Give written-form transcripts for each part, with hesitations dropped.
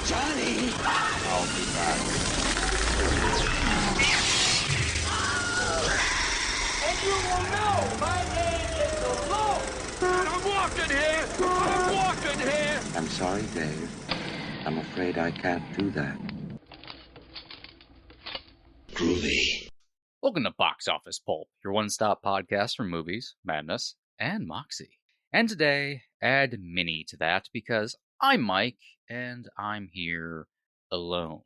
Johnny! I'll be back. And you will know my name is the Lord. I'm walking here. I'm walking here. I'm sorry, Dave. I'm afraid I can't do that. Groovy. Welcome to Box Office Pulp, your one-stop podcast for movies, madness, and moxie. And today, add Minnie to that because I'm Mike, and I'm here alone.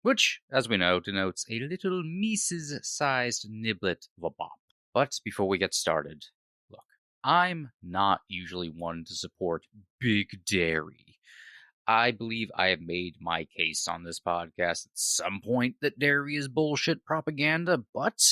Which, as we know, denotes a little Mises-sized niblet of a bop. But before we get started, look, I'm not usually one to support big dairy. I believe I have made my case on this podcast at some point that dairy is bullshit propaganda, but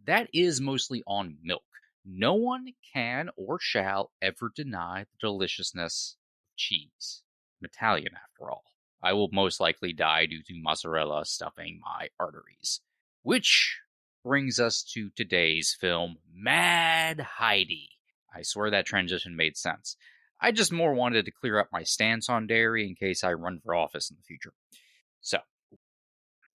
that is mostly on milk. No one can or shall ever deny the deliciousness of cheese. I'm Italian, after all. I will most likely die due to mozzarella stuffing my arteries. Which brings us to today's film, Mad Heidi. I swear that transition made sense. I just more wanted to clear up my stance on dairy in case I run for office in the future. So,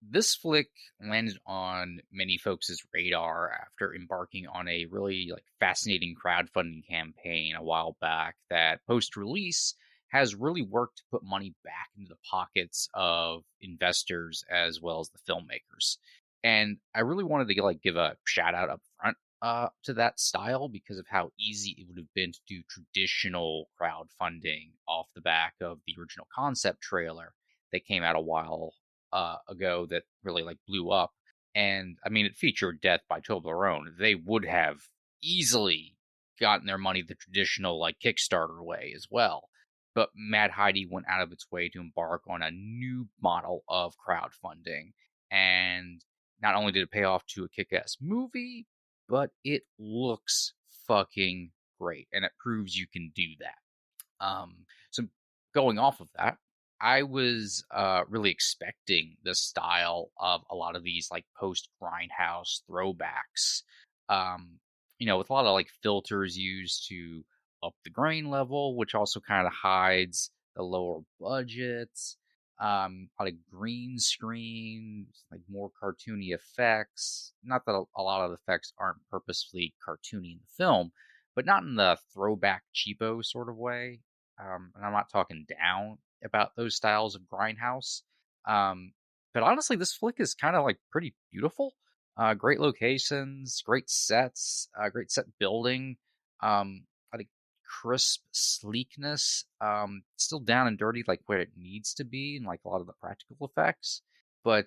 this flick landed on many folks' radar after embarking on a really fascinating crowdfunding campaign a while back that, post-release, has really worked to put money back into the pockets of investors as well as the filmmakers. And I really wanted to give a shout out up front to that style because of how easy it would have been to do traditional crowdfunding off the back of the original concept trailer that came out a while ago that really blew up. And I mean, it featured Death by Toblerone. They would have easily gotten their money the traditional Kickstarter way as well. But Mad Heidi went out of its way to embark on a new model of crowdfunding. And not only did it pay off to a kick-ass movie, but it looks fucking great, and it proves you can do that. So going off of that, I was really expecting the style of a lot of these post-Grindhouse throwbacks, with a lot of filters used to up the grain level, which also kind of hides the lower budgets. A lot of green screen, more cartoony effects. Not that a lot of the effects aren't purposefully cartoony in the film, but not in the throwback cheapo sort of way. And I'm not talking down about those styles of Grindhouse. But honestly, this flick is kind of pretty beautiful. Great locations, great sets, great set building. Crisp sleekness, still down and dirty where it needs to be, and a lot of the practical effects, but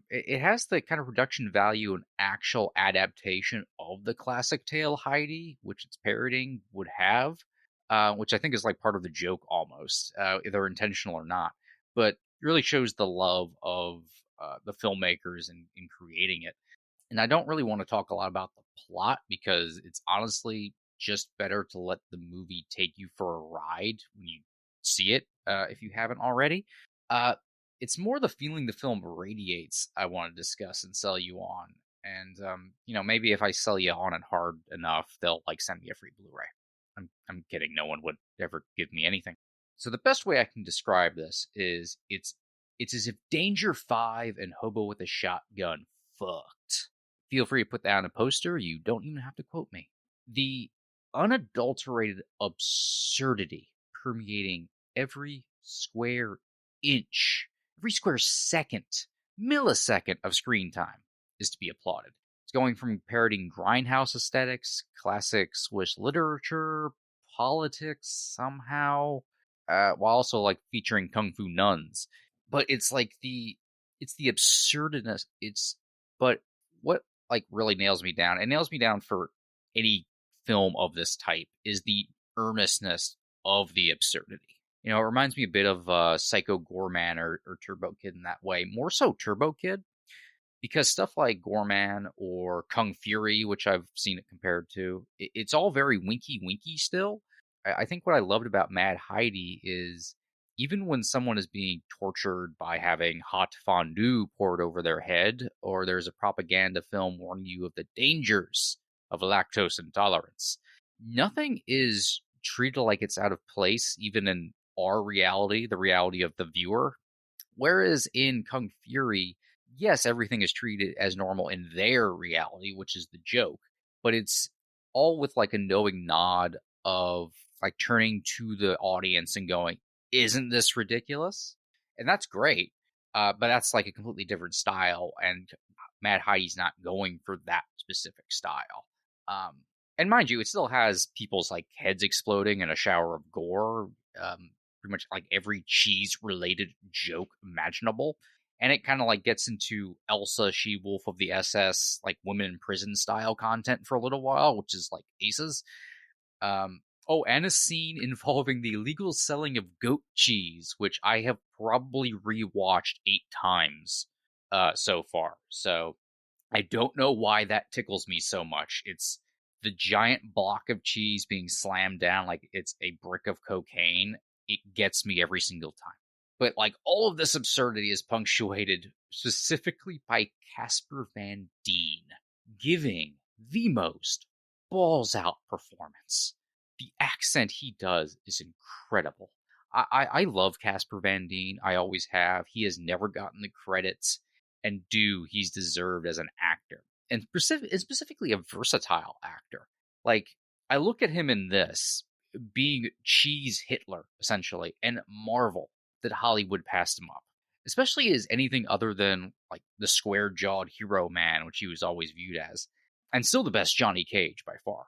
it has the kind of production value and actual adaptation of the classic tale Heidi, which its parodying would have, which I think is part of the joke almost, either intentional or not, but really shows the love of the filmmakers in creating it. And I don't really want to talk a lot about the plot because it's honestly just better to let the movie take you for a ride when you see it, if you haven't already. It's more the feeling the film radiates I want to discuss and sell you on. And, maybe if I sell you on it hard enough, they'll, send me a free Blu-ray. I'm kidding. No one would ever give me anything. So the best way I can describe this is it's as if Danger 5 and Hobo with a Shotgun fucked. Feel free to put that on a poster. You don't even have to quote me. The unadulterated absurdity permeating every square inch, every square second, millisecond of screen time is to be applauded. It's going from parodying Grindhouse aesthetics, classic Swiss literature, politics somehow, while also featuring kung fu nuns. But it's the absurdness. But what really nails me down, it nails me down for any film of this type, is the earnestness of the absurdity. It reminds me a bit of Psycho Gorman or Turbo Kid in that way. More so Turbo Kid, because stuff like Gorman or Kung Fury, which I've seen it compared to, it's all very winky still. I think what I loved about Mad Heidi is even when someone is being tortured by having hot fondue poured over their head, or there's a propaganda film warning you of the dangers of lactose intolerance, nothing is treated like it's out of place, even in our reality, the reality of the viewer. Whereas in Kung Fury, yes, everything is treated as normal in their reality, which is the joke, but it's all with like a knowing nod of like turning to the audience and going, isn't this ridiculous? And that's great. But that's like a completely different style, and Mad Heidi's not going for that specific style. And mind you, it still has people's like heads exploding and a shower of gore. Pretty much like every cheese related joke imaginable. And it kind of like gets into Elsa, She Wolf of the SS, like women in prison style content for a little while, which is like aces. Oh, and a scene involving the illegal selling of goat cheese, which I have probably rewatched 8 times so far. So I don't know why that tickles me so much. It's the giant block of cheese being slammed down like it's a brick of cocaine. It gets me every single time. But like all of this absurdity is punctuated specifically by Casper Van Dien giving the most balls out performance. The accent he does is incredible. I love Casper Van Dien. I always have. He has never gotten the credits and due he's deserved as an actor. And specifically a versatile actor. Like, I look at him in this, being cheese Hitler, essentially, and marvel that Hollywood passed him up. Especially as anything other than, like, the square-jawed hero man, which he was always viewed as. And still the best Johnny Cage, by far.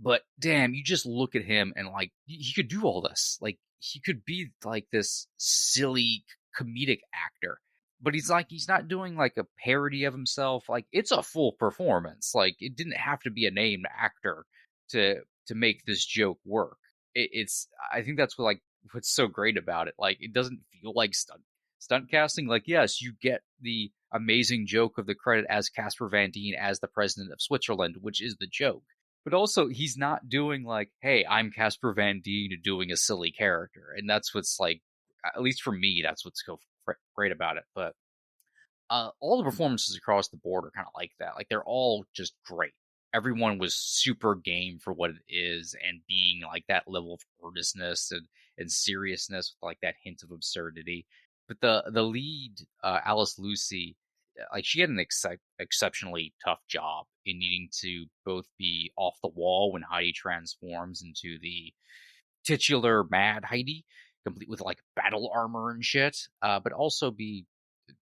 But, damn, you just look at him and, like, he could do all this. Like, he could be, like, this silly comedic actor. But he's not doing like a parody of himself. Like, it's a full performance. Like, it didn't have to be a named actor to make this joke work. I think that's what's so great about it. Like, it doesn't feel like stunt casting. Like, yes, you get the amazing joke of the credit as Casper Van Dien as the president of Switzerland, which is the joke. But also, he's not doing like, hey, I'm Casper Van Dien doing a silly character. And that's what's like, at least for me, that's what's so great about it. But all the performances across the board are kind of like that. Like, they're all just great. Everyone was super game for what it is, and being like that level of earnestness and seriousness with like that hint of absurdity. But the lead, Alice Lucy, like, she had an exceptionally tough job in needing to both be off the wall when Heidi transforms into the titular Mad Heidi, complete with like battle armor and shit, but also be,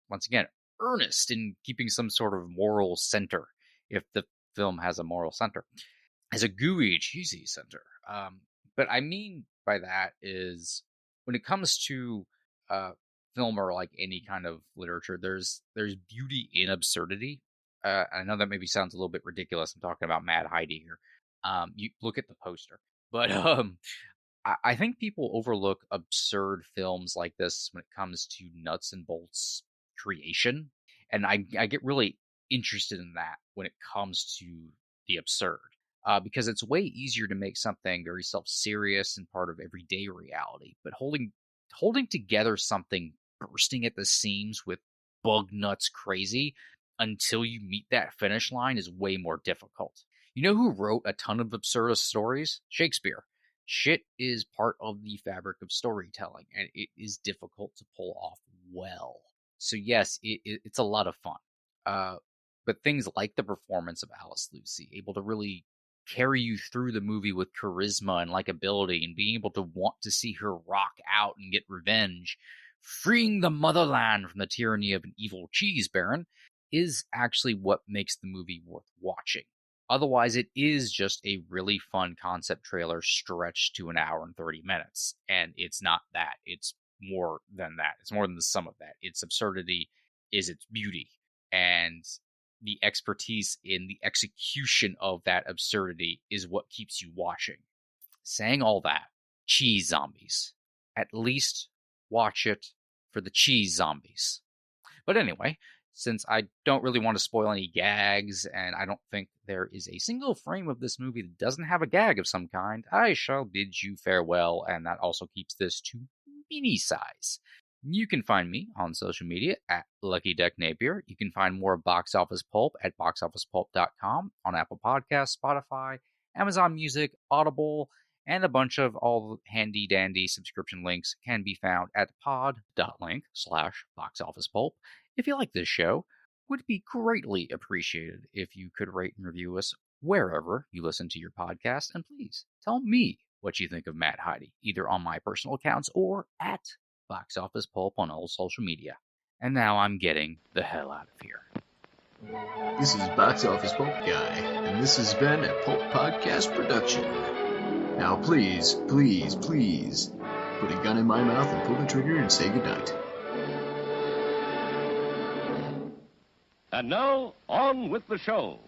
once again, earnest in keeping some sort of moral center, if the film has a moral center, as a gooey, cheesy center. But I mean by that is, when it comes to film or like any kind of literature, there's beauty in absurdity. I know that maybe sounds a little bit ridiculous. I'm talking about Mad Heidi here. You look at the poster, but I think people overlook absurd films like this when it comes to nuts and bolts creation. And I get really interested in that when it comes to the absurd. Because it's way easier to make something very self-serious and part of everyday reality. But holding together something bursting at the seams with bug nuts crazy until you meet that finish line is way more difficult. You know who wrote a ton of absurdist stories? Shakespeare. Shit is part of the fabric of storytelling, and it is difficult to pull off well. So yes, it's a lot of fun. But things like the performance of Alice Lucy, able to really carry you through the movie with charisma and likability, and being able to want to see her rock out and get revenge, freeing the motherland from the tyranny of an evil cheese baron, is actually what makes the movie worth watching. Otherwise, it is just a really fun concept trailer stretched to an hour and 30 minutes. And it's not that. It's more than that. It's more than the sum of that. Its absurdity is its beauty. And the expertise in the execution of that absurdity is what keeps you watching. Saying all that, cheese zombies. At least watch it for the cheese zombies. But anyway, since I don't really want to spoil any gags, and I don't think there is a single frame of this movie that doesn't have a gag of some kind, I shall bid you farewell, and that also keeps this to mini size. You can find me on social media at Lucky Duck Napier. You can find more Box Office Pulp at boxofficepulp.com, on Apple Podcasts, Spotify, Amazon Music, Audible, And a bunch of all the handy-dandy subscription links can be found at pod.link/boxofficepulp. If you like this show, would be greatly appreciated if you could rate and review us wherever you listen to your podcast. And please tell me what you think of Mad Heidi, either on my personal accounts or at Box Office Pulp on all social media. And now I'm getting the hell out of here. This is Box Office Pulp Guy, and this has been a Pulp Podcast production. Now please, please, please, put a gun in my mouth and pull the trigger and say goodnight. And now, on with the show.